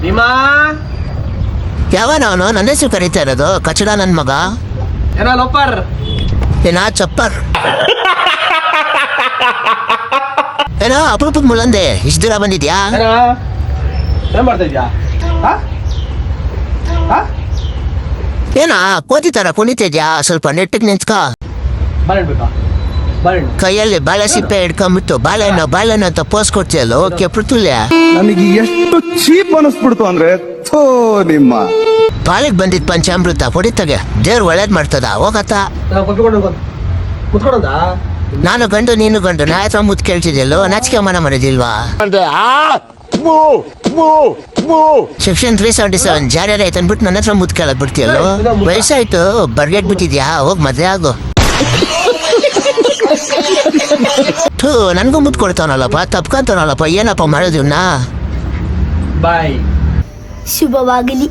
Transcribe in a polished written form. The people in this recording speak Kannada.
ಭೀಮಾ ಯಾವನವನು ನನ್ನ ಹೆಸರು ಕರೀತಾ ಇರೋದು ಕಚಡ ನನ್ನ ಮಗ ಏನೋ ಲೋಪರ್ ಏನಾ ಚಪ್ಪರ್ ಏನೋ ಅಪರೂಪದ ಮುಳಂದೆ ಇಷ್ಟು ದೂರ ಬಂದಿದ್ಯಾ ಏನೋ ಏನ್ ಮಾಡ್ತಾ ಇದ್ಯಾ ಏನಾ ಕೋತಿ ತರ ಕುಣಿತಿದ್ಯಾ ಸ್ವಲ್ಪ ನೆಟ್ಟಿಗೆ ನಿಂತ್ಕ ಬಾಳೆಹಣ್ಣು ಬೇಕಾ ಬಾಳೆಹಣ್ಣು ಕೈಯಲ್ಲಿ ಬಾಳೆ ಸಿಪ್ಪೆ ಹಿಡ್ಕೊಂಡ್ಬಿಟ್ಟು ಬಾಳೆಹಣ್ಣು ಅಂತ ಪೋಸ್ ಕೊಡ್ತೀಯಲ್ಲ ಓಕೆ ಪೃಥುಲ್ಯ ನನಗೆ ಎಷ್ಟು ಚೀಪ್ ಅನಿಸ್ಬಿಡ್ತು ಅಂದ್ರೆ ಥೋ ನಿಮ್ಮ ಬಾಳೆಗ್ ಬಂದಿದ್ ಪಂಚಾಮೃತ ಹೊಡಿತಾಗೆ ದೇವ್ರು ಒಳ್ಳೇದ್ ಮಾಡ್ತದ ಹೋಗತ್ತ ಕುತ್ಕೊಂಡ ನಾನು ಗಂಡು ನೀನು ಗಂಡು ನಾ ಹತ್ರ ಮುತ್ ಕೇಳ್ತಿದ್ಯಲ್ಲೋ ನಾಚಿಕೆ ಮನ ಮಾಡಿದಿಲ್ವಾ ಸೆಕ್ಷನ್ 377 ಜಾರಿ ಆಯ್ತು ಅಂದ್ಬಿಟ್ಟು ನನ್ನ ಹತ್ರ ಮುತ್ ಕೇಳಕ್ ಬಿಡ್ತೀಯಲ್ಲೋ ವಯಸ್ಸಾಯ್ತು ಬರ್ಗೆಟ್ ಬಿಟ್ಟಿದ್ಯಾ ಹೋಗ್ ಮದ್ವೆ ಆಗು ಥೂ ನನ್ಗೂ ಮುತ್ ಕೊಡ್ತಾವನಲ್ಲಪ್ಪ ತಪ್ಕೊಂತಾನಲ್ಲಪ್ಪ ಏನಪ್ಪ ಮಾಡೋದಿವ್ನ ಬಾಯ್ ಶುಭವಾಗಲಿ.